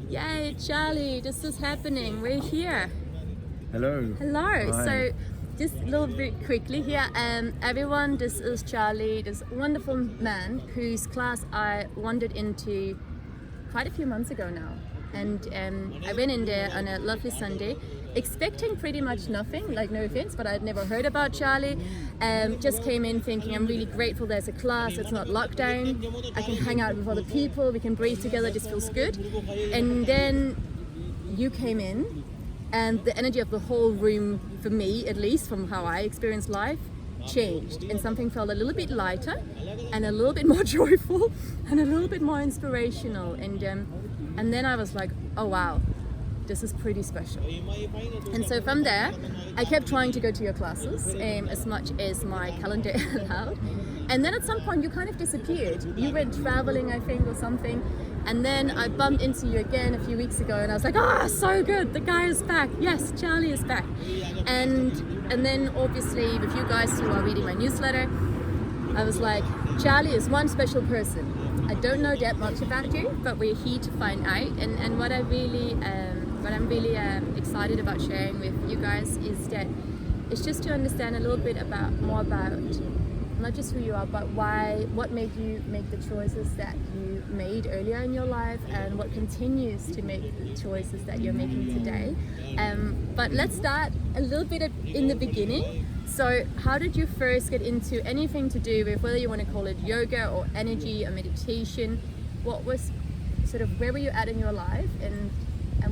Yay, Charlie, this is happening. We're here. Hello. Hello. Hi. So, just a little bit quickly here. Everyone, this is Charlie, this wonderful man whose class I wandered into quite a few months ago now. And I went in there on a lovely Sunday, expecting pretty much nothing, like no offense, but I'd never heard about Charlie. Just came in thinking I'm really grateful there's a class, it's not lockdown, I can hang out with other people, we can breathe together, this feels good. And then you came in, and the energy of the whole room, for me at least, from how I experienced life, changed, and something felt a little bit lighter and a little bit more joyful and a little bit more inspirational. And then I was like, oh wow, this is pretty special. And so from there, I kept trying to go to your classes as much as my calendar allowed. And then at some point you kind of disappeared. You went traveling, I think, or something. And then I bumped into you again a few weeks ago, and I was like, ah, so good, the guy is back. Yes, Charlie is back. And then obviously with you guys who are reading my newsletter, I was like, Charlie is one special person. I don't know that much about you, but we're here to find out. And what I'm really excited about sharing with you guys is that it's just to understand a little bit more about not just who you are, but what made you make the choices that you made earlier in your life, and what continues to make the choices that you're making today. But let's start a little bit in the beginning. So how did you first get into anything to do with, whether you want to call it yoga or energy or meditation? What was where were you at in your life, and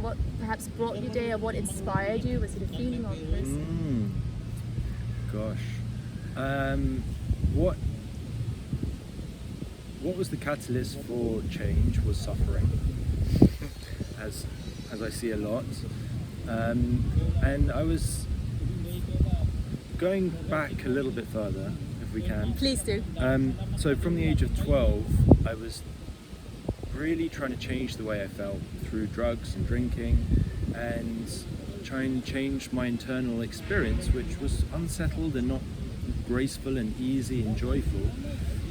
what perhaps brought you there, or what inspired you? Was it a feeling or a person? What was the catalyst for change was suffering, as I see a lot, and I was going back a little bit further, if we can. Please do. So from the age of 12, I was really trying to change the way I felt through drugs and drinking, and trying to change my internal experience, which was unsettled and not graceful and easy and joyful.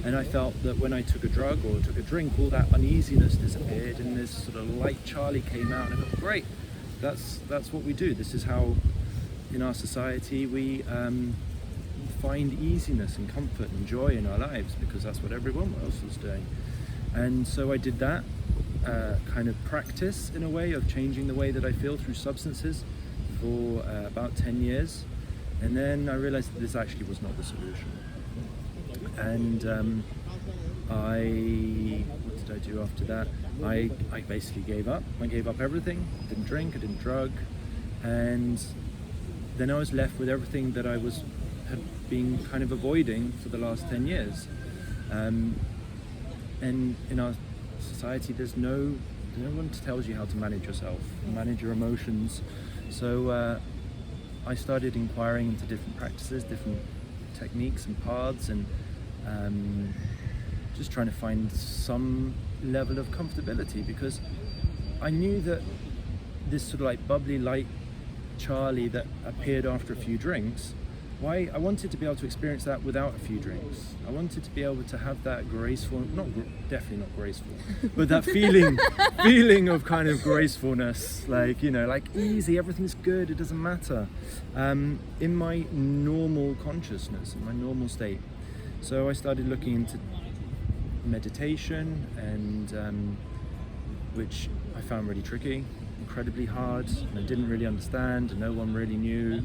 And I felt that when I took a drug or took a drink, all that uneasiness disappeared, and this sort of light Charlie came out, and I thought, great, that's what we do. This is how in our society we find easiness and comfort and joy in our lives, because that's what everyone else was doing. And so I did that kind of practice in a way of changing the way that I feel through substances for about 10 years. And then I realized that this actually was not the solution. And what did I do after that? I basically gave up. I gave up everything. Didn't drink, I didn't drug. And then I was left with everything that I had been kind of avoiding for the last 10 years. And in our society, there's no one tells you how to manage yourself, manage your emotions. So I started inquiring into different practices, different techniques and paths, and just trying to find some level of comfortability, because I knew that this sort of like bubbly light Charlie that appeared after a few drinks, I wanted to be able to experience that without a few drinks. I wanted to be able to have that graceful, definitely not graceful, but that feeling of kind of gracefulness, like, like easy, everything's good, it doesn't matter, in my normal consciousness, in my normal state. So I started looking into meditation, and which I found really tricky, incredibly hard, and I didn't really understand, and no one really knew.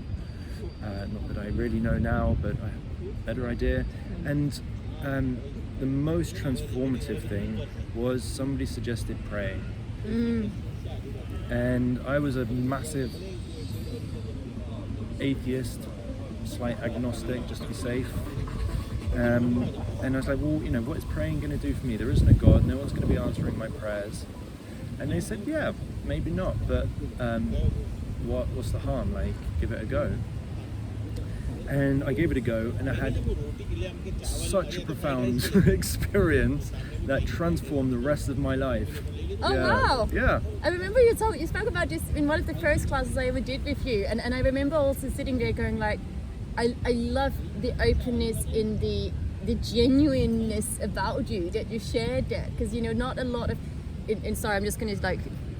Not that I really know now, but I have a better idea. And the most transformative thing was somebody suggested praying. And I was a massive atheist, slight agnostic, just to be safe. And I was like, well, what is praying going to do for me? There isn't a God, no one's going to be answering my prayers. And they said, yeah, maybe not, but what's the harm? Like, give it a go. And I gave it a go, and I had such a profound experience that transformed the rest of my life. Oh, yeah. Wow! Yeah. I remember you spoke about this in one of the first classes I ever did with you, and I remember also sitting there going like, I love the openness in the genuineness about you that you shared that, because not a lot of, and sorry, I'm just going to like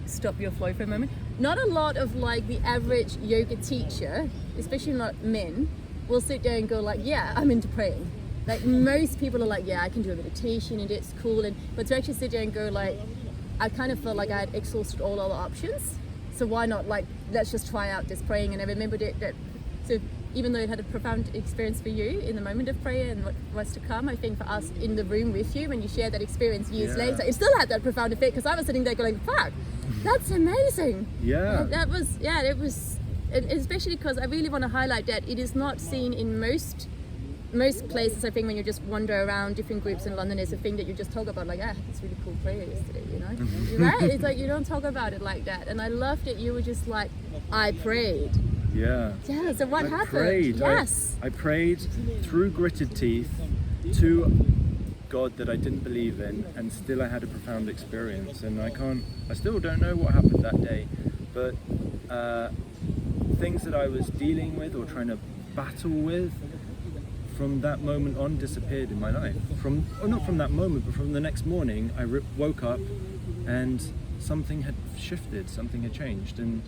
stop your flow for a moment. Not a lot of like the average yoga teacher, especially not men, will sit there and go like, yeah, I'm into praying. Like most people are like, yeah, I can do a meditation and it's cool. But to actually sit there and go like, I kind of felt like I had exhausted all other options. So why not like, let's just try out this praying. And I remembered that so even though it had a profound experience for you in the moment of prayer and what was to come, I think for us in the room with you, when you shared that experience years later, it still had that profound effect, because I was sitting there going, fuck, that's amazing. It was, and especially because I really want to highlight that it is not seen in most places. I think when you just wander around different groups in London, it's a thing that you just talk about, like, it's really cool prayer yesterday, you know? Right? It's like you don't talk about it like that. And I loved it. You were just like, I prayed. Yeah. So what happened? Prayed. Yes. I prayed through gritted teeth to God that I didn't believe in, and still I had a profound experience. And I still don't know what happened that day, but things that I was dealing with or trying to battle with from that moment on disappeared in my life. Not from that moment, but from the next morning, I woke up and something had shifted, something had changed, and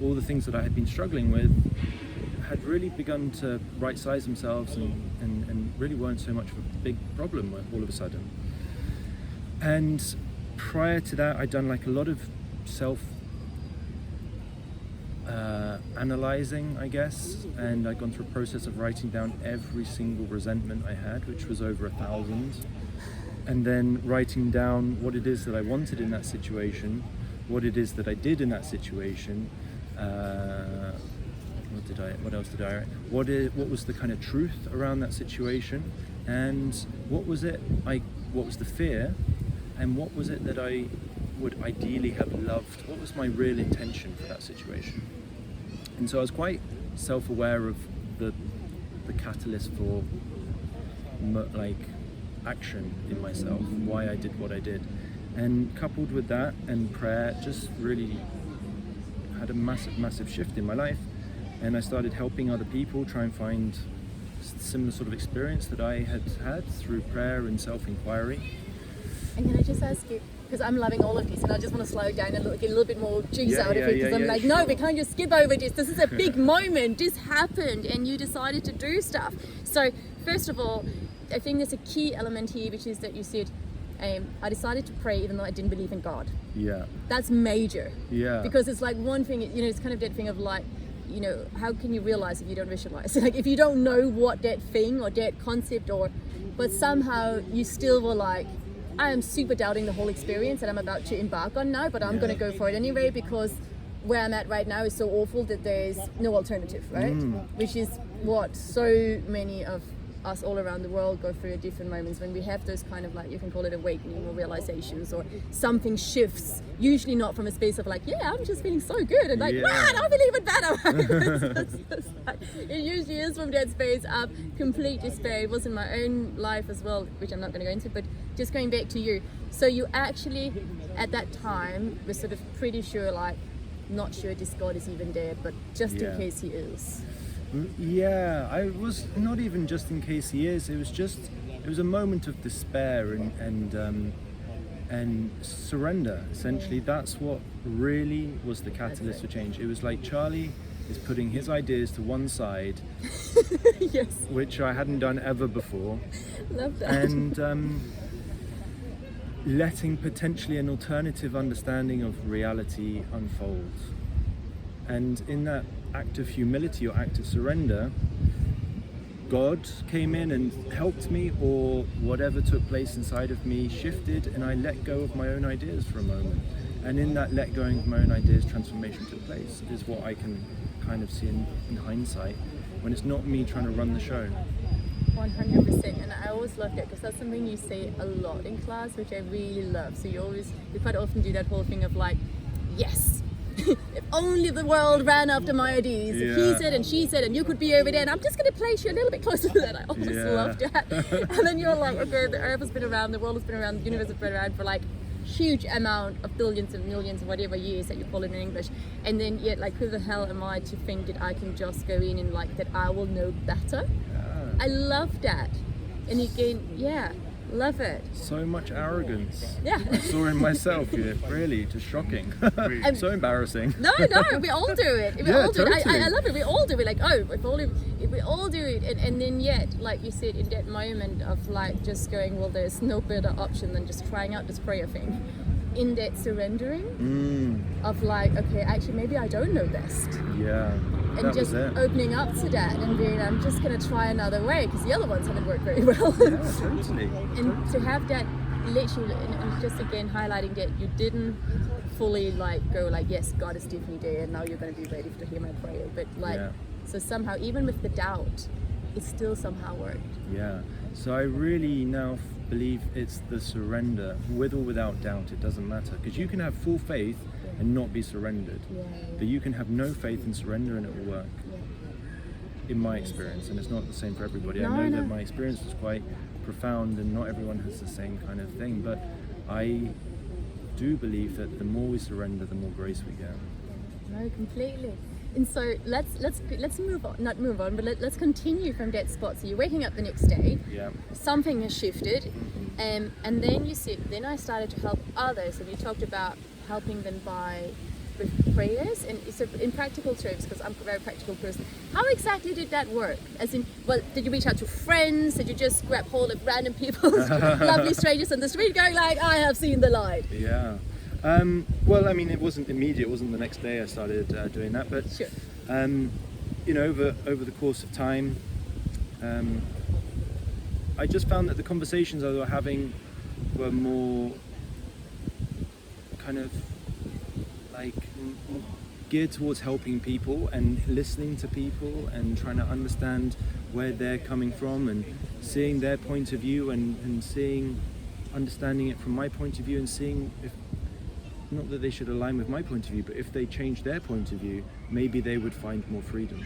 all the things that I had been struggling with had really begun to right-size themselves and really weren't so much of a big problem all of a sudden. And prior to that, I'd done like a lot of analyzing, I guess, and I'd gone through a process of writing down every single resentment I had, which was over 1,000, and then writing down what it is that I wanted in that situation, what it is that I did in that situation. What else did I write? What was the kind of truth around that situation, and what was the fear, and what was it that I would ideally have loved? What was my real intention for that situation? And so I was quite self-aware of the catalyst for like action in myself, why I did what I did, and coupled with that and prayer, just really had a massive shift in my life. And I started helping other people try and find similar sort of experience that I had through prayer and self-inquiry. And can I just ask you, because I'm loving all of this, and I just want to slow down and get a little bit more juice out of it, because I'm like, sure. No, we can't just skip over this. This is a big moment. This happened, and you decided to do stuff. So first of all, I think there's a key element here, which is that you said, I decided to pray even though I didn't believe in God. Yeah. That's major. Yeah. Because it's like one thing, it's kind of that thing of like, how can you realize if you don't visualize? Like if you don't know what that thing or that concept but somehow you still were like, I am super doubting the whole experience that I'm about to embark on now, but I'm going to go for it anyway, because where I'm at right now is so awful that there's no alternative, right? Which is what so many of us all around the world go through at different moments when we have those kind of like, you can call it awakening or realizations, or something shifts, usually not from a space of like, yeah, I'm just feeling so good and like, wow, I believe it better. It usually is from that space of complete despair. It was in my own life as well, which I'm not going to go into, but just going back to you. So you actually at that time were sort of pretty sure, like, not sure this God is even there, but just in case he is. Yeah, I was not even just in case he is. It was a moment of despair and surrender. Essentially, that's what really was the catalyst for change. It was like Charlie is putting his ideas to one side, yes, which I hadn't done ever before. Love that. And letting potentially an alternative understanding of reality unfold. And in that act of humility or act of surrender, God came in and helped me, or whatever took place inside of me shifted, and I let go of my own ideas for a moment. And in that let going of my own ideas, transformation took place, is what I can kind of see in hindsight, when it's not me trying to run the show. 100%, and I always love that, because that's something you say a lot in class, which I really love. So you quite often do that whole thing of like, yes, if only the world ran after my ideas. If he said and she said and you could be over there, and I'm just going to place you a little bit closer to that. I always love that. And then you're like, okay, the earth has been around, the world has been around, the universe has been around for like huge amount of billions and millions and whatever years that you call it in English, and then yet like, who the hell am I to think that I can just go in and like that I will know better? I love that. And again, Love it. So much arrogance. Yeah. I saw in myself, really, just shocking. So embarrassing. No, we all do it. We Yeah, all do it. totally. I love it. We all do it. Like, oh, if we all do it, and then yet, like you said, in that moment of like just going, well, there's no better option than just trying out this prayer thing. In that surrendering of like, okay, actually, maybe I don't know best. Yeah. And That just was it. opening up to that and being, I'm just going to try another way because the other ones haven't worked very well. Yeah, totally. And to have that literally, and just again highlighting that you didn't fully like go like, yes, God is definitely there and now you're going to be ready to hear my prayer. But like, so somehow, even with the doubt, it still somehow worked. Yeah. So I really now believe it's the surrender, with or without doubt, it doesn't matter. Because you can have full faith and not be surrendered. But you can have no faith and surrender and it will work. In my experience, and it's not the same for everybody. I know that my experience was quite profound and not everyone has the same kind of thing, but I do believe that the more we surrender, the more grace we get. No, completely. And so let's move on, not move on, but let's continue from that spot. So you're waking up the next day, something has shifted, and then you said, then I started to help others, and you talked about helping them with prayers, and so in practical terms, because I'm a very practical person, how exactly did that work? As in, well, did you reach out to friends? Did you just grab hold of random people, lovely strangers on the street, going like, I have seen the light? Yeah. Well, I mean, it wasn't immediate. It wasn't the next day I started doing that, but sure. You know, over the course of time, I just found that the conversations I was having were more kind of like geared towards helping people and listening to people and trying to understand where they're coming from and seeing their point of view and understanding it from my point of view and seeing if, not that they should align with my point of view, but if they change their point of view, maybe they would find more freedom.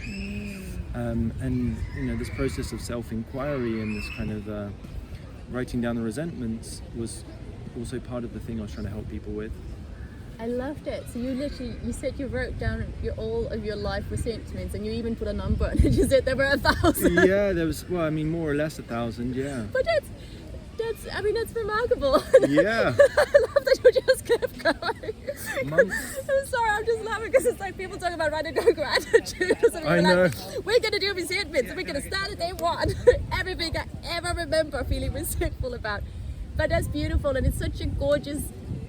And you know, this process of self-inquiry and this kind of writing down the resentments was also part of the thing I was trying to help people with. I loved it. So you said you wrote down all of your life resentments, and you even put a number on it. You said there were 1,000. Yeah, there was, well, I mean, more or less 1,000, yeah. But that's remarkable. Yeah. I love that you just kept going. Months. I'm sorry, I'm just laughing because it's like people talk about writing down gratitude. I know. Like, we're going to do resentments. We're going to start at day one. Everything I ever remember feeling resentful about. But that's beautiful, and it's such a gorgeous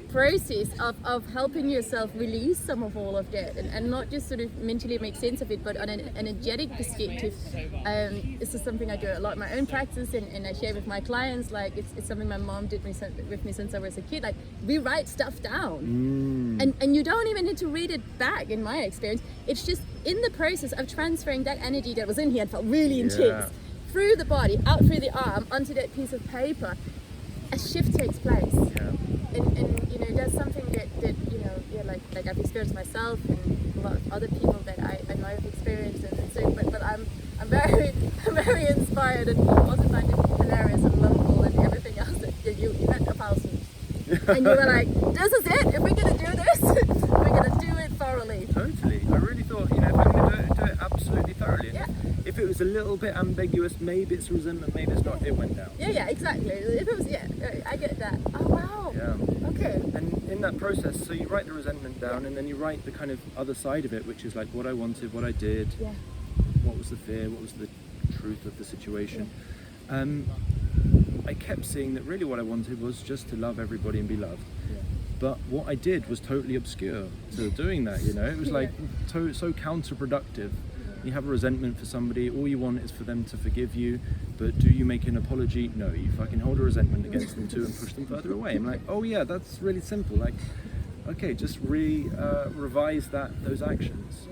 process of helping yourself release some of all of that and not just sort of mentally make sense of it, but on an energetic perspective. This is something I do a lot in my own practice, and I share with my clients. Like it's something my mom did with me since I was a kid. Like we write stuff down, and you don't even need to read it back. In my experience, it's just in the process of transferring that energy that was in here and felt really intense through the body, out through the arm, onto that piece of paper. A shift takes place. And you know, that's something that you know, like I've experienced myself and a lot of other people that I know have experienced, and so but I'm very inspired and also find it hilarious and lovable and everything else that you had 1,000 and you were like, this is it, if we're gonna do this, we're gonna do it thoroughly. Totally. I really thought, you know, if I'm gonna do it absolutely thoroughly. Yeah. If it was a little bit ambiguous, maybe it's resentment, maybe it's not, it went down. Yeah, exactly. If it was, I get that. Oh wow. Yeah. Okay. And in that process, so you write the resentment down, and then you write the kind of other side of it, which is like what I wanted, what I did, what was the fear, what was the truth of the situation. I kept seeing that really what I wanted was just to love everybody and be loved. But what I did was totally obscure to doing that, you know. It was like so counterproductive. You have a resentment for somebody, all you want is for them to forgive you, but do you make an apology? No, you fucking hold a resentment against them too and push them further away. I'm like, oh yeah, that's really simple. Like, okay, just revise those actions.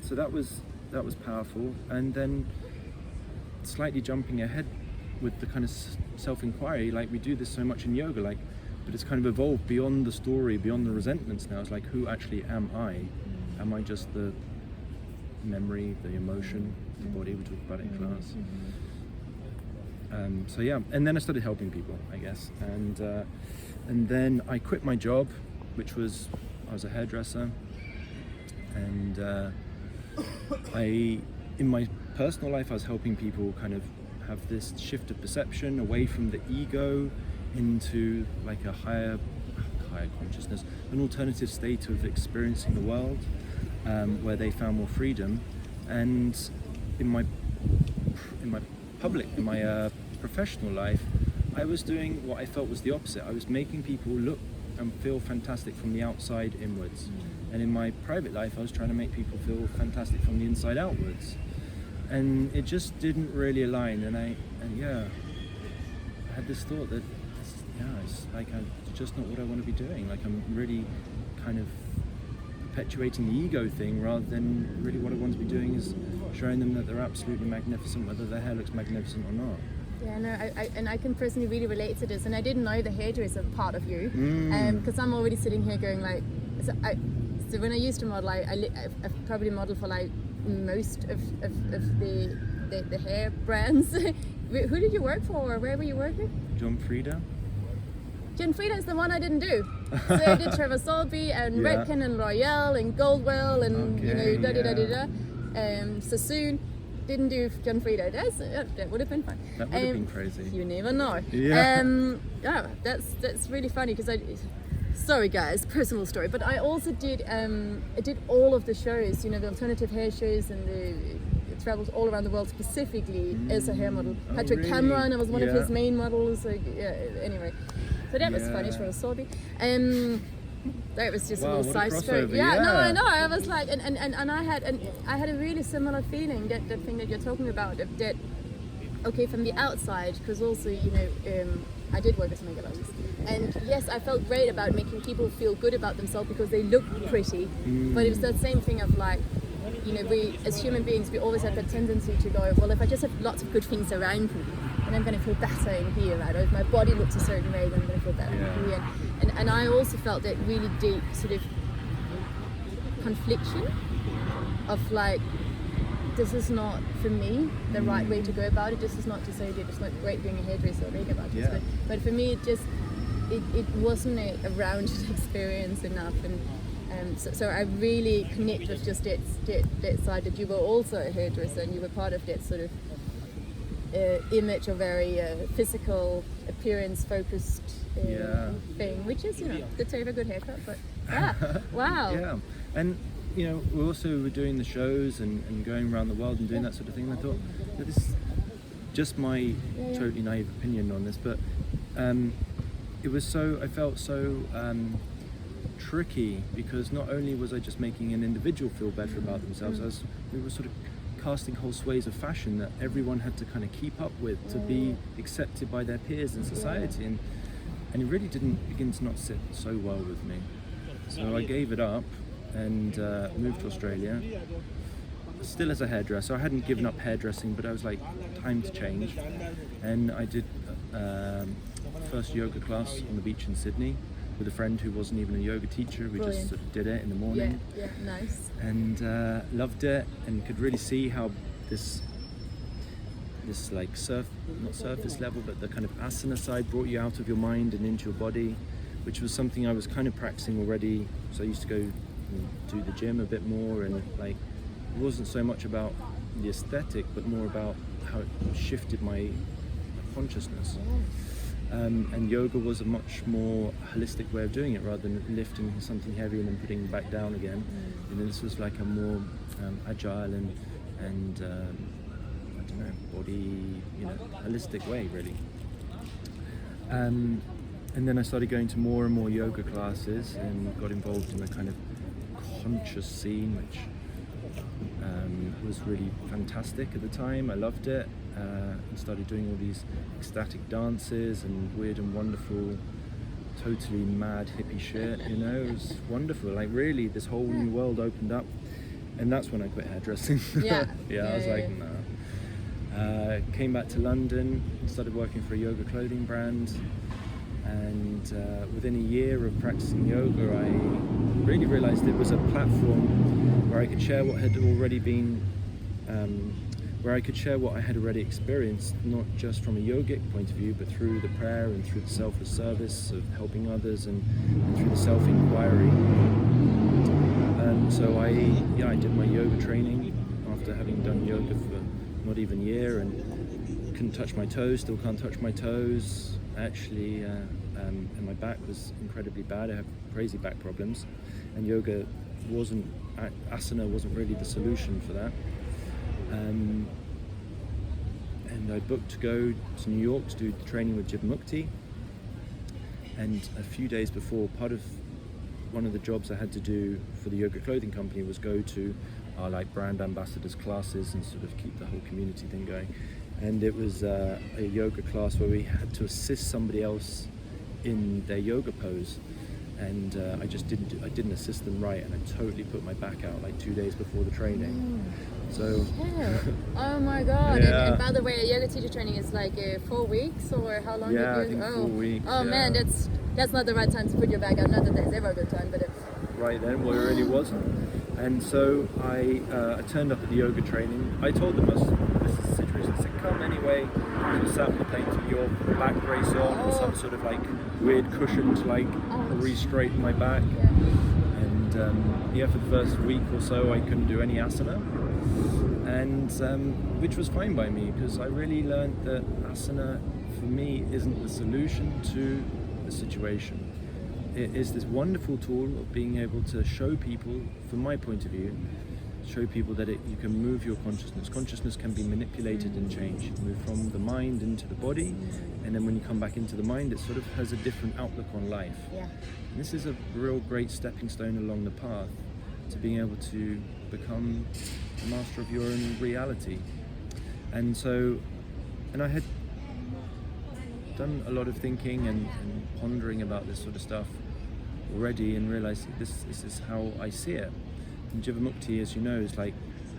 So that was powerful. And then slightly jumping ahead with the kind of self-inquiry, like we do this so much in yoga, like, but it's kind of evolved beyond the story, beyond the resentments now. It's like, who actually am I? Am I just the memory, the emotion, the body? We talked about it in class. So yeah, and then I started helping people, I guess, and then I quit my job, which was, I was a hairdresser, and in my personal life I was helping people kind of have this shift of perception away from the ego into like a higher consciousness, an alternative state of experiencing the world, where they found more freedom. And in my professional life, I was doing what I felt was the opposite. I was making people look and feel fantastic from the outside inwards. And in my private life, I was trying to make people feel fantastic from the inside outwards. And it just didn't really align. And I had this thought that, it's like it's just not what I want to be doing. Like I'm really kind of perpetuating the ego thing rather than really what I want to be doing is showing them that they're absolutely magnificent, whether their hair looks magnificent or not. Yeah, no, I can personally really relate to this, and I didn't know the hairdresser part of you, because I'm already sitting here going like, so when I used to model, I've probably modeled for like most of the hair brands. Who did you work for, or where were you working? John Frieda. John Frieda is the one I didn't do. So I did Trevor Sotheby and Redken and Royale and Goldwell and Sassoon. Didn't do John Frieda. That would have been fun. That would have been crazy. You never know. Yeah. That's really funny because sorry guys, personal story, but I also did I did all of the shows, the alternative hair shows and the travels all around the world specifically as a hair model. Patrick really? Cameron, I was one of his main models. So, anyway, so that was funny. Trevor Sotheby. That was just a little side story. Yeah, no, I know. I was like, and I had a really similar feeling, that thing that you're talking about, that okay, from the outside, because also I did work as a makeup artist, and yes, I felt great about making people feel good about themselves because they look pretty, but it was that same thing of like, we as human beings, we always have that tendency to go, well, if I just have lots of good things around me, then I'm going to feel better in here, right? Or if my body looks a certain way, then I'm going to feel better in here. And I also felt that really deep sort of confliction of like, this is not for me the right way to go about it. This is not to say that it's not great being a hairdresser or makeup artist, but for me it wasn't a rounded experience enough, and so I really connect with just that side, that you were also a hairdresser and you were part of that sort of image or very physical appearance focused thing, which is good to have a good haircut, but wow. Yeah, and we also were doing the shows and going around the world and doing that sort of thing, and I thought that this is just my totally naive opinion on this, but I felt so tricky, because not only was I just making an individual feel better about themselves, we were sort of casting whole sways of fashion that everyone had to kind of keep up with to be accepted by their peers in society, and it really didn't begin to not sit so well with me. So I gave it up and moved to Australia, still as a hairdresser. I hadn't given up hairdressing, but I was like, time to change, and I did first yoga class on the beach in Sydney with a friend who wasn't even a yoga teacher. We just sort of did it in the morning. Yeah, nice. And loved it, and could really see how this like not surface level, but the kind of asana side brought you out of your mind and into your body, which was something I was kind of practicing already. So I used to go and do the gym a bit more, and like it wasn't so much about the aesthetic, but more about how it shifted my consciousness. And yoga was a much more holistic way of doing it, rather than lifting something heavy and then putting it back down again. And then this was like a more agile and I don't know, body, holistic way, really. And then I started going to more and more yoga classes and got involved in the kind of conscious scene, which was really fantastic at the time. I loved it. And started doing all these ecstatic dances and weird and wonderful, totally mad hippie shit, It was wonderful. Like really, this whole new world opened up, and that's when I quit hairdressing. I was like, nah. Came back to London, started working for a yoga clothing brand, and within a year of practicing yoga, I really realized it was a platform where I could share what had already been where I could share what I had already experienced, not just from a yogic point of view, but through the prayer and through the selfless service of helping others, and through the self-inquiry. So I did my yoga training after having done yoga for not even a year, and couldn't touch my toes, still can't touch my toes. Actually, and my back was incredibly bad. I have crazy back problems, and asana wasn't really the solution for that. And I booked to go to New York to do the training with Mukti. And a few days before, part of one of the jobs I had to do for the yoga clothing company was go to our like brand ambassadors classes and sort of keep the whole community thing going. And it was a yoga class where we had to assist somebody else in their yoga pose. And I didn't assist them right, and I totally put my back out like 2 days before the training. So oh my god. Yeah. And by the way, yoga teacher training is like 4 weeks, or how long? Yeah, I think 4 weeks. Oh man, that's not the right time to put your back out. Not that there's ever a good time, but right then, well, it really wasn't. And so I turned up at the yoga training. I told them this is the situation. I said, come anyway. So I sat on the plane to New York, back brace on, and some sort of like weird cushion to like re-straighten my back. And for the first week or so I couldn't do any asana, and which was fine by me, because I really learned that asana for me isn't the solution to the situation. It is this wonderful tool of being able to show people, from my point of view, show people that you can move your consciousness. Consciousness can be manipulated and changed. You move from the mind into the body, and then when you come back into the mind, it sort of has a different outlook on life. Yeah. And this is a real great stepping stone along the path to being able to become a master of your own reality. And I had done a lot of thinking and pondering about this sort of stuff already, and realized this is how I see it. And Jivamukti, as you know,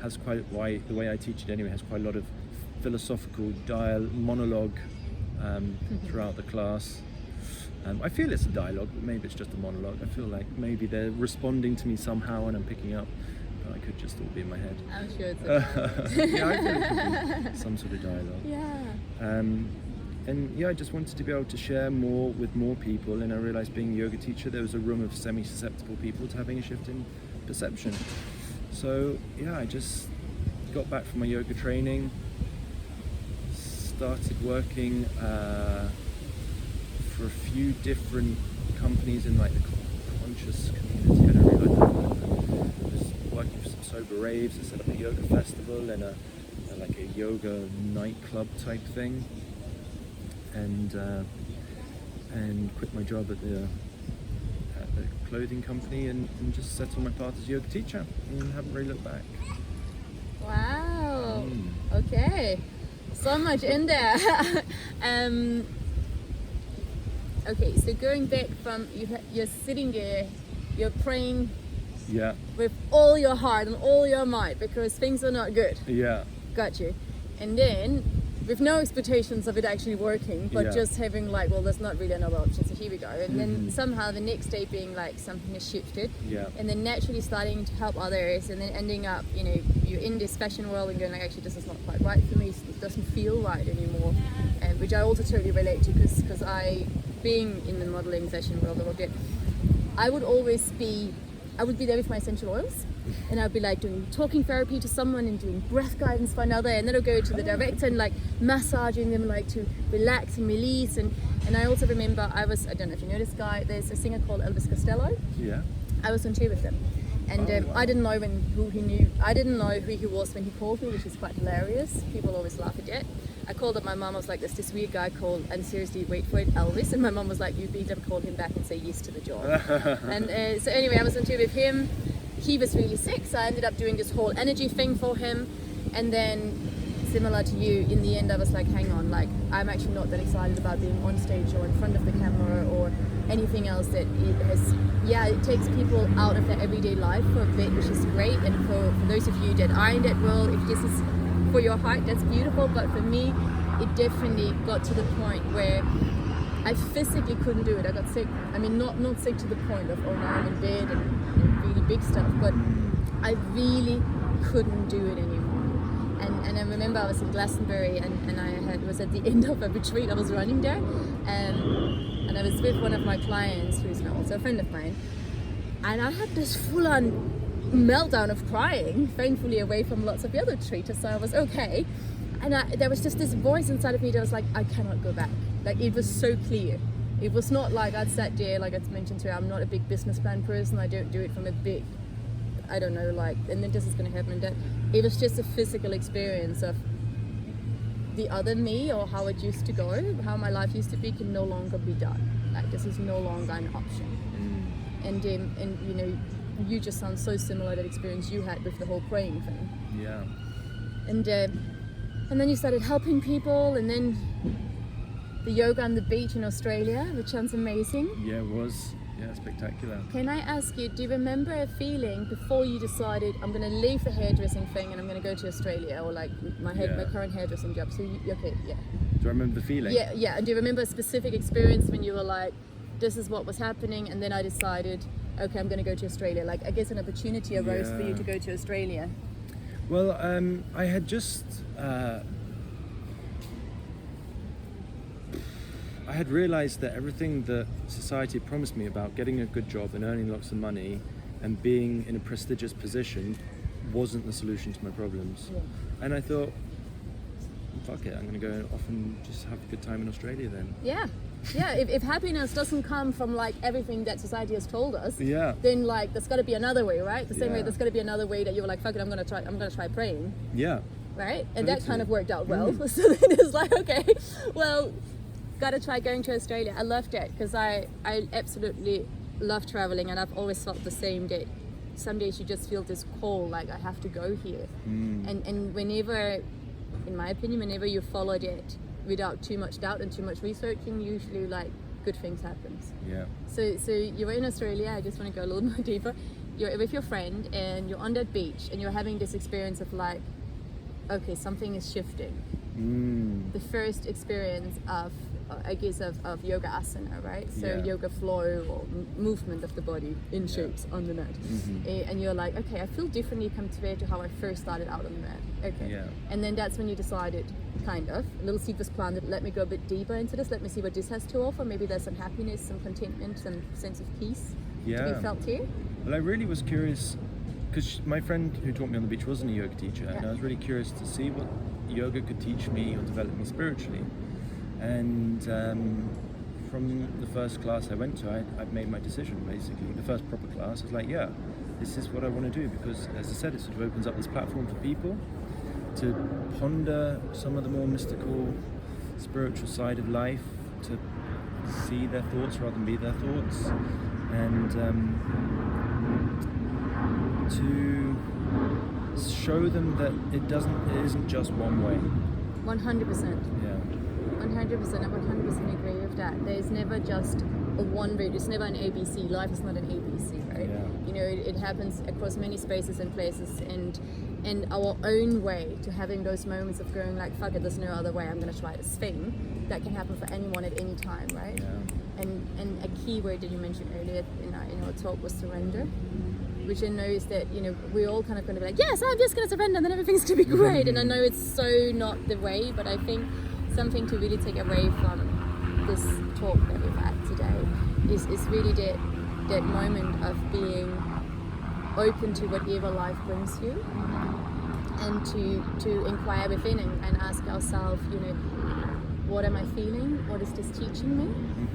has quite the way I teach it anyway, has quite a lot of philosophical monologue throughout the class. I feel it's a dialogue, but maybe it's just a monologue. I feel like maybe they're responding to me somehow and I'm picking up, but I could just all be in my head. I'm sure it's a yeah, I feel it could be some sort of dialogue. Yeah. I just wanted to be able to share more with more people, and I realized, being a yoga teacher, there was a room of semi-susceptible people to having a shift in perception. So yeah, I just got back from my yoga training, started working for a few different companies in like the conscious community. I don't really like that word. I was working for some sober raves. I set up a yoga festival and a yoga nightclub type thing, and quit my job at the clothing company and just set on my path as a yoga teacher, and haven't really looked back. Wow. Okay, so much in there. Okay, so going back from you're sitting there, you're praying with all your heart and all your might because things are not good. Got you. And then with no expectations of it actually working, but just having like, well, there's not really another option, so here we go. And then somehow the next day being like, something has shifted, and then naturally starting to help others, and then ending up, you're in this fashion world and going like, actually this is not quite right for me, it doesn't feel right anymore, which I also totally relate to, because I, being in the modeling fashion world a little bit, I would be there with my essential oils, and I'd be like doing talking therapy to someone and doing breath guidance for another, and then I'll go to the director and like massaging them like to relax and release. And I also remember I don't know if you know this guy, there's a singer called Elvis Costello. I was on tour with them, and I didn't know who he was when he called me, which is quite hilarious. People always laugh at it. I called up my mum, I was like, there's this weird guy called, and seriously, wait for it, Elvis, and my mum was like, you beat him, call him back and say yes to the job. And so anyway, I was on tour with him. He was really sick, so I ended up doing this whole energy thing for him, and then similar to you, in the end I was like, hang on, like I'm actually not that excited about being on stage or in front of the camera or anything else that it takes people out of their everyday life for a bit, which is great. And for those of you that are in that world, if this is for your heart, that's beautiful. But for me, it definitely got to the point where I physically couldn't do it. I got sick. I mean, not sick to the point of, oh, now I'm in bed and really big stuff, but I really couldn't do it anymore. And I remember I was in Glastonbury, and it was at the end of a retreat. I was running there, and I was with one of my clients, who's now also a friend of mine, and I had this full-on meltdown of crying, thankfully away from lots of the other treaters, so I was okay. there was just this voice inside of me that was like, I cannot go back. Like, it was so clear. It was not like I'd sat there, like I mentioned to you, I'm not a big business plan person. I don't do it from a big, I don't know, like, and then this is going to happen and that. It was just a physical experience of the other me, or how it used to go, how my life used to be, can no longer be done. Like, this is no longer an option. And you know, you just sound so similar to that experience you had with the whole praying thing. Yeah. And then you started helping people, and then the yoga on the beach in Australia, which sounds amazing. Yeah, it was. Yeah, spectacular. Can I ask you, do you remember a feeling before you decided, I'm going to leave the hairdressing thing and I'm going to go to Australia, or like my current hairdressing job? So, okay, yeah. Do I remember the feeling? Yeah. And do you remember a specific experience when you were like, this is what was happening, and then I decided, okay, I'm going to go to Australia? Like, I guess an opportunity arose for you to go to Australia. Well, I had just... I had realised that everything that society had promised me about getting a good job and earning lots of money and being in a prestigious position wasn't the solution to my problems. Yeah. And I thought, fuck it, I'm going to go off and just have a good time in Australia then. Yeah. If happiness doesn't come from like everything that society has told us, then like there's got to be another way, right? The same way there's got to be another way that you were like, fuck it, I'm going to try praying. Yeah. Right? And that kind of worked out well. So then it's like, okay, well, gotta try going to Australia. I loved it because I absolutely love traveling, and I've always felt the same day. Some days you just feel this call, like I have to go here. And whenever, in my opinion, whenever you followed it without too much doubt and too much researching, usually like good things happen. Yeah. So you were in Australia. I just want to go a little more deeper. You're with your friend and you're on that beach and you're having this experience of like, okay, something is shifting. The first experience of, I guess, of yoga asana, right? So yoga flow or movement of the body in shapes on the mat. And you're like, okay, I feel differently compared to how I first started out on the mat. Okay. Yeah. And then that's when you decided, kind of, a little seed was planted, let me go a bit deeper into this, let me see what this has to offer. Maybe there's some happiness, some contentment, some sense of peace to be felt here. Well, I really was curious, because my friend who taught me on the beach wasn't a yoga teacher, and I was really curious to see what yoga could teach me or develop me spiritually. And from the first class I went to, I made my decision, basically. The first proper class, I was like, yeah, this is what I want to do, because, as I said, it sort of opens up this platform for people to ponder some of the more mystical, spiritual side of life, to see their thoughts rather than be their thoughts, and to show them that it isn't just one way. 100%. Yeah. 100%. I 100% agree with that. There's never just a one route. It's never an ABC. Life is not an ABC, right? Yeah. You know, it happens across many spaces and places, and our own way to having those moments of going like, fuck it, there's no other way, I'm going to try this thing. That can happen for anyone at any time, right? Yeah. And a key word that you mentioned earlier in our talk was surrender, which I know is that, you know, we're all kind of going to be like, yes, I'm just going to surrender and then everything's going to be great. And I know it's so not the way, but I think something to really take away from this talk that we've had today is really that moment of being open to whatever life brings you, and to inquire within and ask ourselves, you know, what am I feeling? What is this teaching me?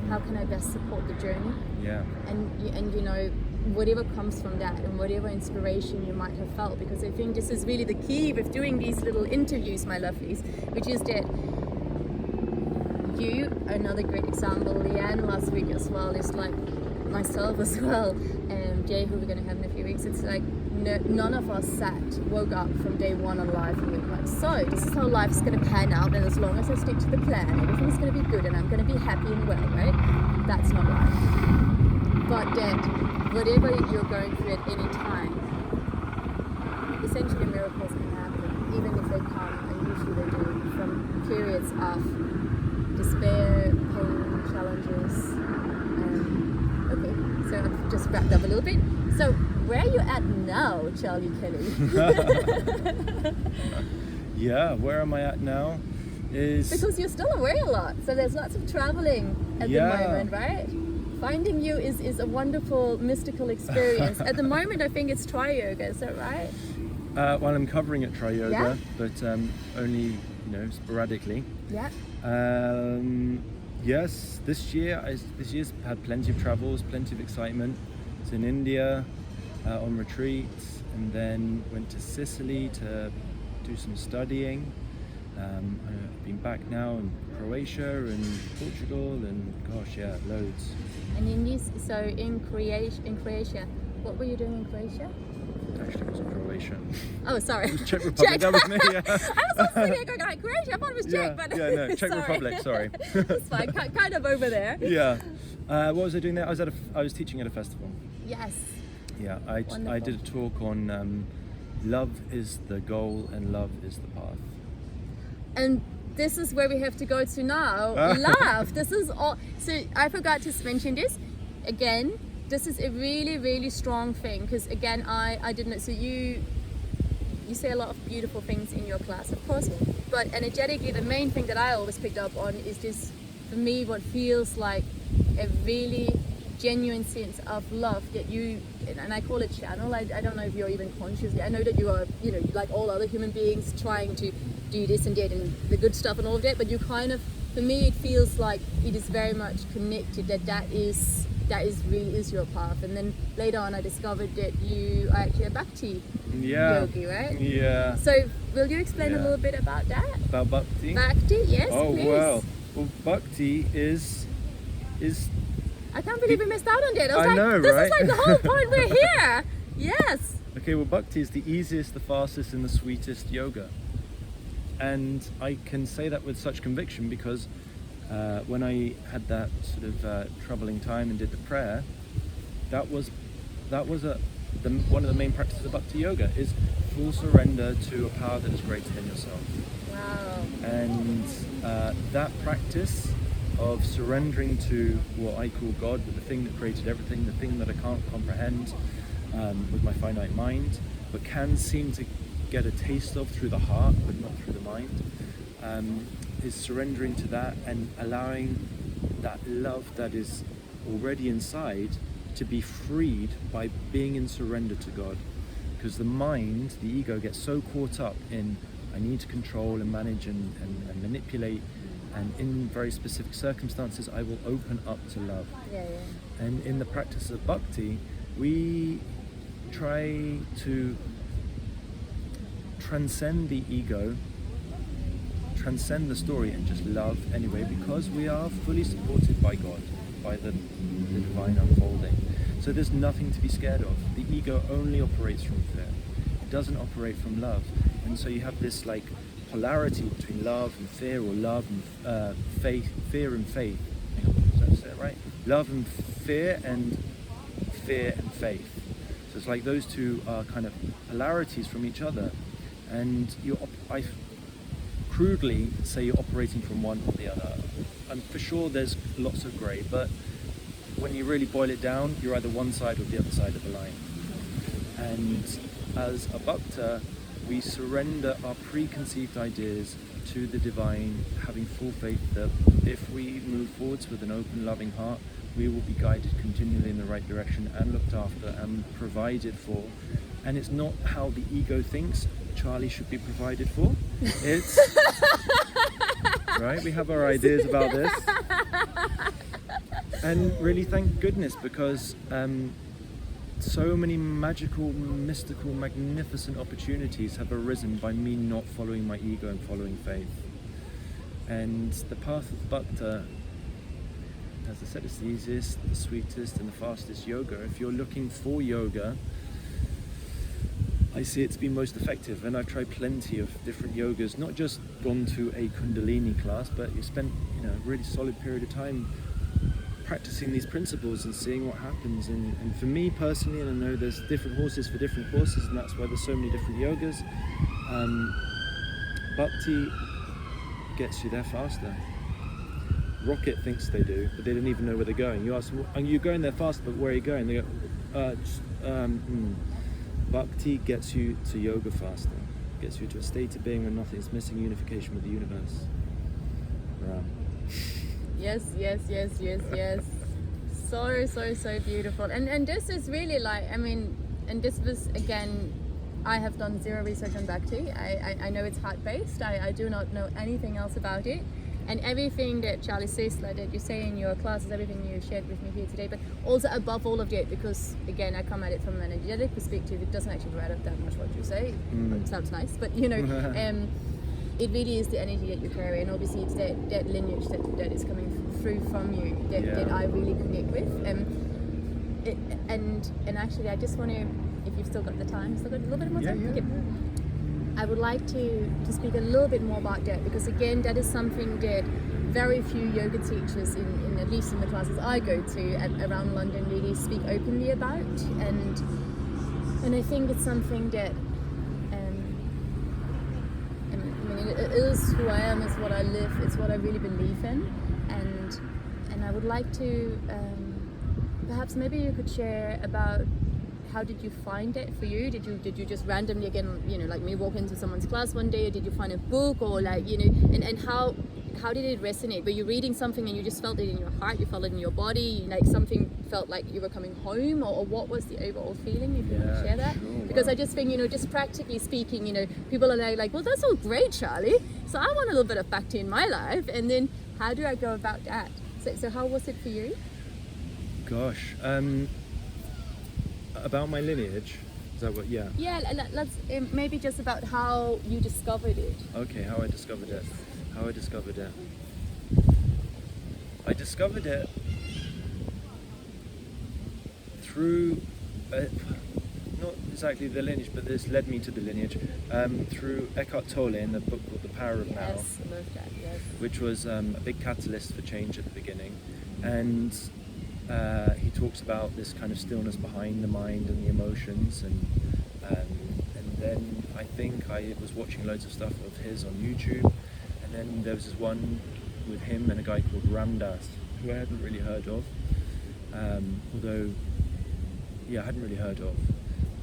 How can I best support the journey? Yeah. And you know, whatever comes from that and whatever inspiration you might have felt, because I think this is really the key with doing these little interviews, my lovelies, which is that you, another great example, Leanne last week as well, is like myself as well, and Jay, who we're going to have in a few weeks. It's like none of us woke up from day one on life and we were like, so this is how life's going to pan out, and as long as I stick to the plan, everything's going to be good and I'm going to be happy and well, right? That's not life. But that whatever you're going through at any time, essentially miracles can happen, even if they come, and usually they do, from periods of despair, pain, challenges. Okay, so I've just wrapped up a little bit. So where are you at now, Charlie Kelly? Yeah, where am I at now is... Because you're still away a lot, so there's lots of traveling at the moment, right? Finding you is a wonderful mystical experience. At the moment, I think it's tri-yoga, is that right? Well, I'm covering at tri-yoga, but only sporadically. Yeah. Yes, this year's had plenty of travels, plenty of excitement. It's in India on retreats, and then went to Sicily to do some studying. I've been back now in Croatia and Portugal, and loads. And in Croatia, what were you doing in Croatia? Actually, it was Croatia. Oh, sorry. It was Czech Republic. That was me. Yeah. I was also thinking like Croatia. I thought it was Czech, but no, Czech sorry. Republic. Sorry. That's fine. Kind of over there. Yeah. What was I doing there? I was teaching at a festival. Yes. Yeah, I did a talk on love is the goal and love is the path. And this is where we have to go to now. Love. This is all. So I forgot to mention this again. This is a really, really strong thing, because again, I didn't know. So you say a lot of beautiful things in your class, of course, but energetically, the main thing that I always picked up on is this, for me, what feels like a really genuine sense of love that you, and I call it channel. I don't know if you're even conscious. I know that you are, like all other human beings, trying to do this and that and the good stuff and all of that, but you kind of, for me, it feels like it is very much connected, that really is your path. And then later on I discovered that you are actually a Bhakti yogi, right? Yeah. So will you explain a little bit about that? About Bhakti? Bhakti, yes, please. Well, Bhakti is I can't believe we missed out on that. I know, this right? is like the whole point, we're here. Yes. Okay, well, Bhakti is the easiest, the fastest, and the sweetest yoga. And I can say that with such conviction because when I had that sort of troubling time and did the prayer, that was one of the main practices of Bhakti Yoga is full surrender to a power that is greater than yourself. Wow. And that practice of surrendering to what I call God, the thing that created everything, the thing that I can't comprehend with my finite mind, but can seem to get a taste of through the heart, but not through the mind, is surrendering to that and allowing that love that is already inside to be freed by being in surrender to God. Because the mind, the ego, gets so caught up in I need to control and manage and manipulate, and in very specific circumstances I will open up to love. Yeah. And in the practice of Bhakti, we try to transcend the ego, transcend the story, and just love anyway, because we are fully supported by God, by the divine unfolding. So there's nothing to be scared of. The ego only operates from fear. It doesn't operate from love. And so you have this like polarity between love and fear, or love and faith, fear and faith. Is that right? Love and fear and faith. So it's like those two are kind of polarities from each other. And I crudely say you're operating from one or the other. And for sure there's lots of grey, but when you really boil it down, you're either one side or the other side of the line. And as a bhakta, we surrender our preconceived ideas to the divine, having full faith that if we move forwards with an open, loving heart, we will be guided continually in the right direction and looked after and provided for. And it's not how the ego thinks Charlie should be provided for. It's right, we have our ideas about this. And really thank goodness, because so many magical, mystical, magnificent opportunities have arisen by me not following my ego and following faith. And the path of Bhakta, as I said, is the easiest, the sweetest, and the fastest yoga. If you're looking for yoga, I see it to be most effective, and I've tried plenty of different yogas, not just gone to a Kundalini class, but you spent a really solid period of time practicing these principles and seeing what happens. And for me personally, and I know there's different horses for different courses, and that's why there's so many different yogas, Bhakti gets you there faster. Rocket thinks they do, but they don't even know where they're going. You ask them, are you going there fast, but where are you going? They go, Bhakti gets you to yoga faster, gets you to a state of being where nothing's missing, unification with the universe. Right. Yes. So beautiful. And this is really like, and this was again, I have done zero research on Bhakti. I know it's heart-based. I do not know anything else about it. And everything that Charlie says, like that you say in your classes, everything you shared with me here today, but also above all of that, because again, I come at it from an energetic perspective, it doesn't actually matter that much what you say. It sounds nice, but you know, it really is the energy that you carry, and obviously it's that lineage that is coming through from you that I really connect with. And actually, I just want to, if you've still got the time, still got a little bit more time. Yeah. Okay. I would like to speak a little bit more about that, because again, that is something that very few yoga teachers, in at least in the classes I go to around London, really speak openly about, and I think it's something that it is who I am, it's what I live, it's what I really believe in, and I would like to perhaps maybe you could share about how did you find it for you? Did you just randomly, again, you know, like me, walk into someone's class one day, or did you find a book, or like, you know, and how did it resonate? Were you reading something and you just felt it in your heart, you felt it in your body, like something felt like you were coming home, or what was the overall feeling, if you want to share that? Sure, because I just think, you know, just practically speaking, you know, people are like, well, that's all great, Charlie, so I want a little bit of Bhakti in my life, and then how do I go about that? So how was it for you? Gosh, about my lineage, is that what? Yeah, let's maybe just about how you discovered it. okay, how I discovered it. I discovered it through not exactly the lineage, but this led me to the lineage, through Eckhart Tolle in the book called The Power of Now. Yes, I love that, yes. Which was a big catalyst for change at the beginning, and he talks about this kind of stillness behind the mind and the emotions, and then I think I was watching loads of stuff of his on YouTube, and then there was this one with him and a guy called Ram Dass, who I hadn't really heard of, I hadn't really heard of,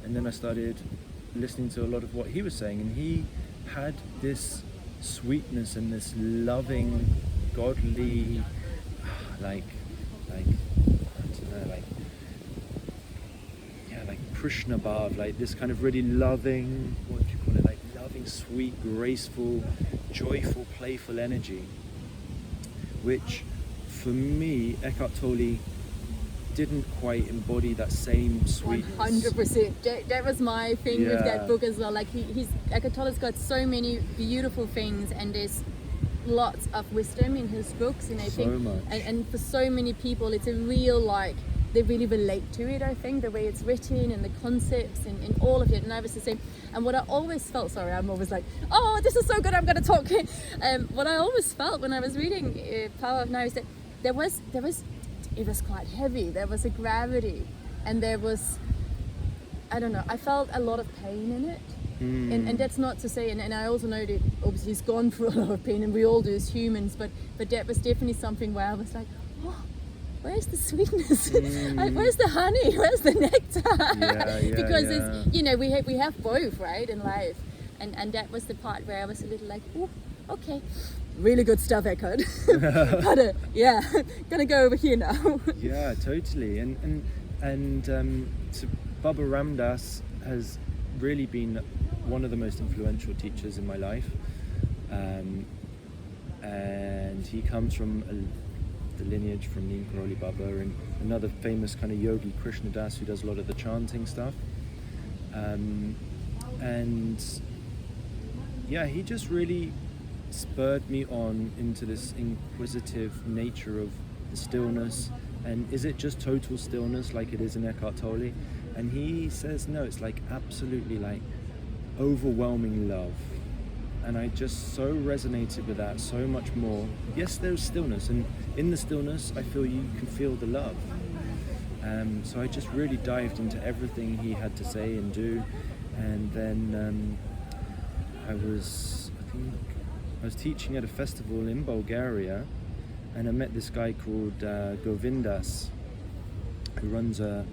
and then I started listening to a lot of what he was saying, and he had this sweetness and this loving, godly, like Krishna Bhav, like this kind of really loving, what do you call it, like loving, sweet, graceful, joyful, playful energy, which for me, Eckhart Tolle didn't quite embody that same sweetness. 100%. That was my thing with that book as well. Like Eckhart Tolle's got so many beautiful things, and there's lots of wisdom in his books, and I think much. And for so many people it's a real, like, they really relate to it, I think, the way it's written and the concepts and all of it. And I was the same. And what I always felt, sorry, I'm always like, oh, this is so good, I'm going to talk. What I always felt when I was reading Power of Now is that it was quite heavy. There was a gravity, and there was, I don't know, I felt a lot of pain in it. And that's not to say, and I also know that obviously he's gone through a lot of pain, and we all do as humans, but that was definitely something where I was like, oh, where's the sweetness? Where's the honey? Where's the nectar? Because it's, you know, we have both, right, in life, and that was the part where I was a little like, oh, okay, really good stuff, Eckhart. Gonna go over here now. Yeah, totally. And so Baba Ram Dass has really been one of the most influential teachers in my life, and he comes from the lineage from Neem Karoli Baba, and another famous kind of yogi, Krishna Das, who does a lot of the chanting stuff, and he just really spurred me on into this inquisitive nature of the stillness. And is it just total stillness like it is in Eckhart Tolle? And he says no, it's like absolutely like overwhelming love. And I just so resonated with that so much more. Yes, there's stillness, and in the stillness I feel you can feel the love. So I just really dived into everything he had to say and do. And then I was teaching at a festival in Bulgaria, and I met this guy called Govindas, who runs a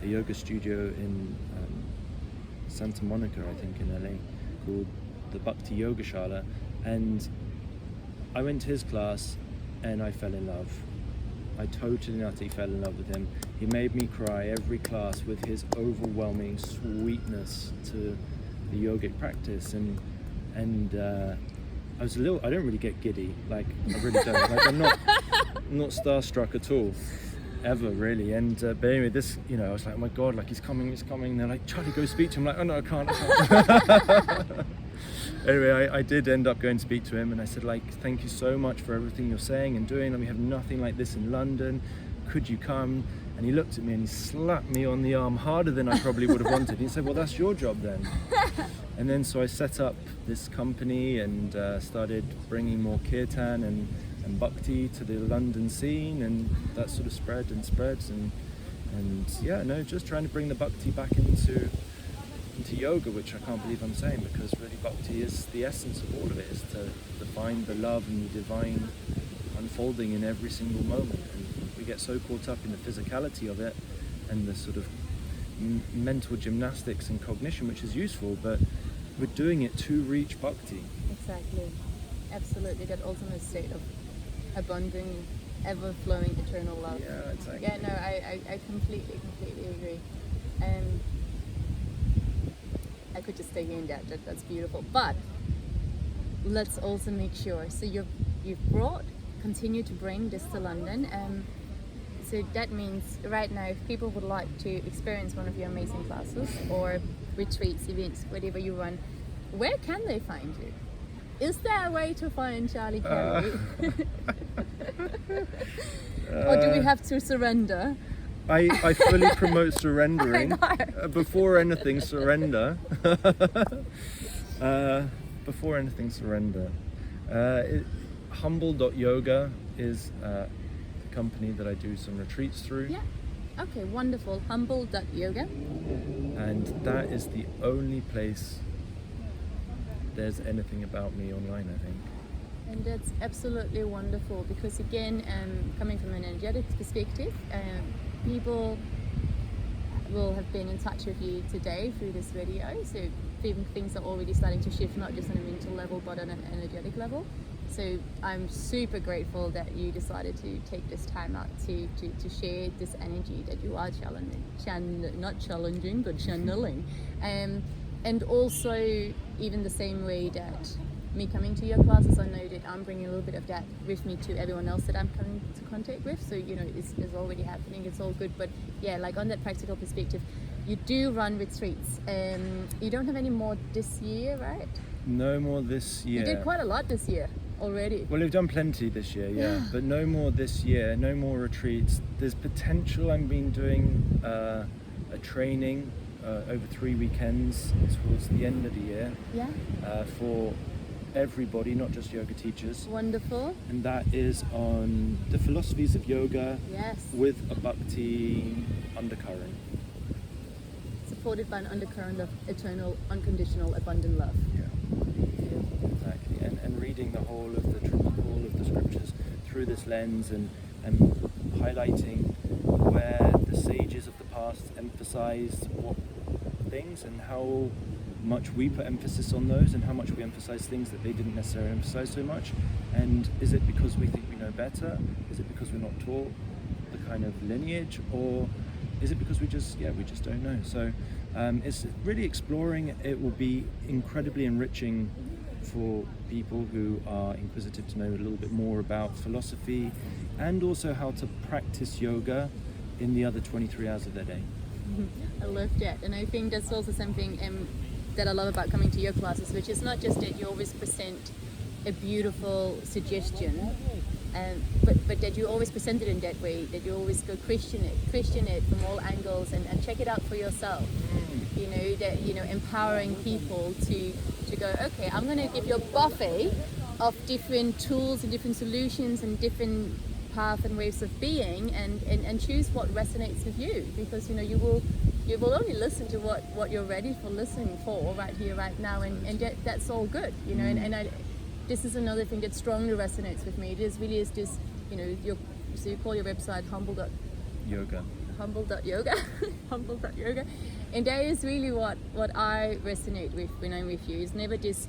yoga studio in Santa Monica, I think, in LA, called the Bhakti Yoga, and I went to his class and I fell in love. I totally and utterly fell in love with him. He made me cry every class with his overwhelming sweetness to the yogic practice, and I was I don't really get giddy, like I really don't. Like I'm not starstruck at all, ever really. And but anyway, this, you know, I was like, oh my God, like he's coming. And they're like, Charlie, go speak to him. I'm like, oh no, I can't. Anyway, I did end up going to speak to him, and I said, like, thank you so much for everything you're saying and doing, and we have nothing like this in London. Could you come? And he looked at me and he slapped me on the arm harder than I probably would have wanted. He said, well, that's your job then. And then so I set up this company and started bringing more kirtan and bhakti to the London scene, and that sort of spreads and yeah, no, just trying to bring the bhakti back into yoga, which I can't believe I'm saying, because really bhakti is the essence of all of it, is to find the love and the divine unfolding in every single moment. And we get so caught up in the physicality of it and the sort of mental gymnastics and cognition, which is useful, but we're doing it to reach bhakti. Exactly, absolutely, that ultimate state of abundant, ever-flowing eternal love. Yeah, exactly. Yeah, no, I completely agree. I could just stay here in that's beautiful, but let's also make sure, so you've continue to bring this to London, so that means right now, if people would like to experience one of your amazing classes or retreats, events, whatever you run, where can they find you? Is there a way to find Charlie Carey? Or do we have to surrender? I fully promote surrendering. Before anything, surrender. Before anything, surrender. Humble.yoga is the company that I do some retreats through. Yeah. Okay, wonderful. Humble.yoga. And that is the only place there's anything about me online, I think. And that's absolutely wonderful, because again, coming from an energetic perspective, people will have been in touch with you today through this video, so things are already starting to shift, not just on a mental level but on an energetic level. So I'm super grateful that you decided to take this time out to share this energy that you are not challenging but channeling, and also even the same way that me coming to your classes, I know that I'm bringing a little bit of that with me to everyone else that I'm coming to contact with. So, you know, it's already happening, it's all good. But yeah, like on that practical perspective, you do run retreats. You don't have any more this year, right? No more this year. You did quite a lot this year already. Well, we've done plenty this year, yeah. But no more this year, no more retreats. There's potential. I've been doing a training over 3 weekends towards the end of the year. Yeah. For everybody, not just yoga teachers. Wonderful. And that is on the philosophies of yoga. Yes. With a bhakti undercurrent. Supported by an undercurrent of eternal, unconditional, abundant love. Yeah. Exactly. And reading the whole of the scriptures through this lens, and highlighting where the sages of the past emphasized what things, and how much we put emphasis on those, and how much we emphasize things that they didn't necessarily emphasize so much. And is it because we think we know better? Is it because we're not taught the kind of lineage, or is it because we just don't know? So it's really exploring. It will be incredibly enriching for people who are inquisitive to know a little bit more about philosophy, and also how to practice yoga in the other 23 hours of their day. I love that, and I think that's also something that I love about coming to your classes, which is not just that you always present a beautiful suggestion, but that you always present it in that way, that you always go question it from all angles, and check it out for yourself. You know, that, you know, empowering people to go, okay, I'm going to give you a buffet of different tools and different solutions and different paths and ways of being, and choose what resonates with you, because, you know, you will only listen to what you're ready for listening for right here, right now, and that's all good, you know. And this is another thing that strongly resonates with me. It really is just, you know, so you call your website humble.yoga, humble.yoga, and that is really what I resonate with when I'm with you. It's never just,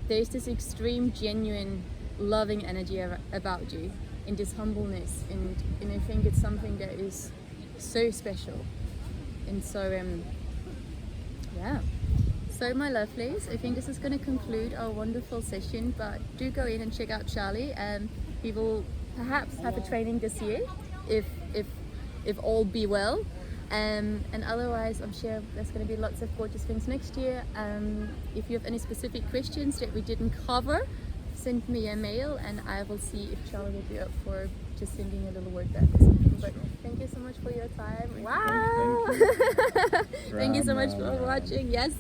there's this extreme, genuine, loving energy about you, in this humbleness, and I think it's something that is so special. And so Yeah. So my lovelies, I think this is going to conclude our wonderful session, but do go in and check out Charlie, and we will perhaps have a training this year if all be well, and otherwise I'm sure there's going to be lots of gorgeous things next year. If you have any specific questions that we didn't cover, send me a mail and I will see if Charlie will be up for just sending a little word back or something. But thank you so much for your time. Wow! Thank you so much for watching. Yes.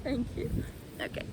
Thank you. Okay.